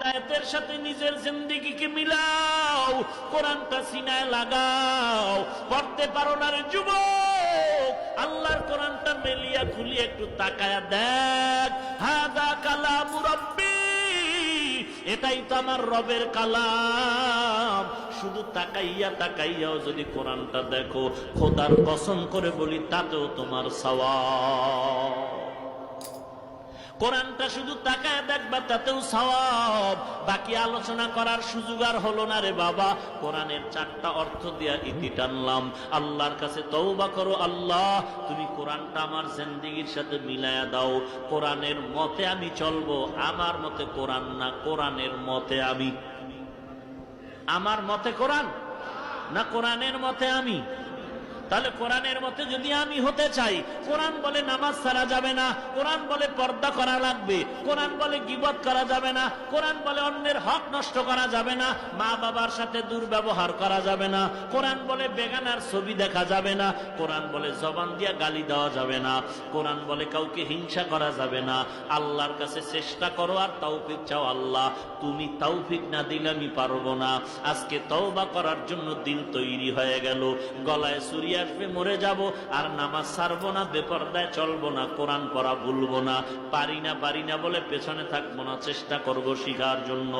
হেদায়েতের সাথে নিজের জিন্দেগিকে মিলাও, কোরআনটা সিনায় লাগাও। পড়তে পারো না রে যুবক, আল্লাহর কোরআনটা মেলিয়া খুলিয়া একটু তাকায়া দেখ। হাযা কালামু রাব্বি, এটাই তো আমার রবের কালাম। শুধু তাকাইয়া তাকাইয়াও যদি কোরআনটা দেখো, খোদার কসম করে বলি তাতেও তোমার সওয়াব। কোরআনটা শুধু তাকায় দেখবা, তাতেও সওয়াব। বাকি আলোচনা করার সুযোগ আর হলো না রে বাবা। কোরআনের 4টা অর্থ দিয়া ইতি টানলাম। আল্লাহর কাছে তওবা করো, আল্লাহ তুমি কোরআনটা আমার জিন্দেগির সাথে মিলায়া দাও। কোরআনের মতে আমি চলবো, আমার মতে কোরআন না, কোরআনের মতে আমি। আমার মতে কোরআন না, কোরআনের মতে আমি। তাহলে কোরআনের মতে যদি আমি হতে চাই, কোরআন বলে নামাজ ছাড়া যাবে না, কোরআন বলে পর্দা করা লাগবে, কোরআন বলে গীবত করা যাবে না, কোরআন বলে অন্যের হক নষ্ট করা যাবে না, মা বাবার সাথে দুর্ব্যবহার করা যাবে না, কোরআন বলে বেগানার ছবি দেখা যাবে না, কোরআন বলে জবান দিয়া গালি দেওয়া যাবে না, কোরআন বলে কাউকে হিংসা করা যাবে না। আল্লাহর কাছে চেষ্টা করো আর তৌফিক চাও। আল্লাহ তুমি তৌফিক না দিলে আমি পারবো না। আজকে তওবা করার জন্য দিল তৈরি হয়ে গেল। গলায় ছুরি আসবে, মরে যাব, আর নামাজ ছাড়বো না, বেপরদায় চলবো না, কোরআন পড়া ভুলবো না। পারি না বলে পেছনে থাকবো না, চেষ্টা করব শিখার জন্য।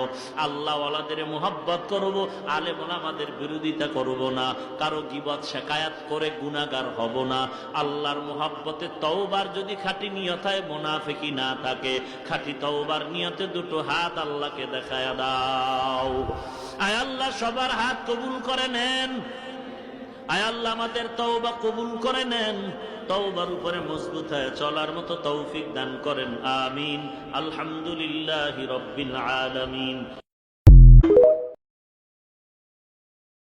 আল্লাহ ওয়ালাদের মুহাব্বত করব, আলেম ওলামাদের বিরোধিতা করব না, কারো গীবত শিকায়াত করে গুনাহগার হব না। আল্লাহর মুহাব্বতে তওবার যদি খাঁটি নিয়ত হয়, মুনাফিকি না থাকে, খাঁটি তওবার নিয়তে দুটো হাত আল্লাহকে দেখায়া দাও। আয় আল্লাহ সবার হাত কবুল করে নেন। আয় আল্লাহ আমাদের তওবা কবুল করে নেন। তওবার উপরে মজবুত হয়ে চলার মতো তৌফিক দান করেন। আমিন। আলহামদুলিল্লাহি রাব্বিল আলামিন।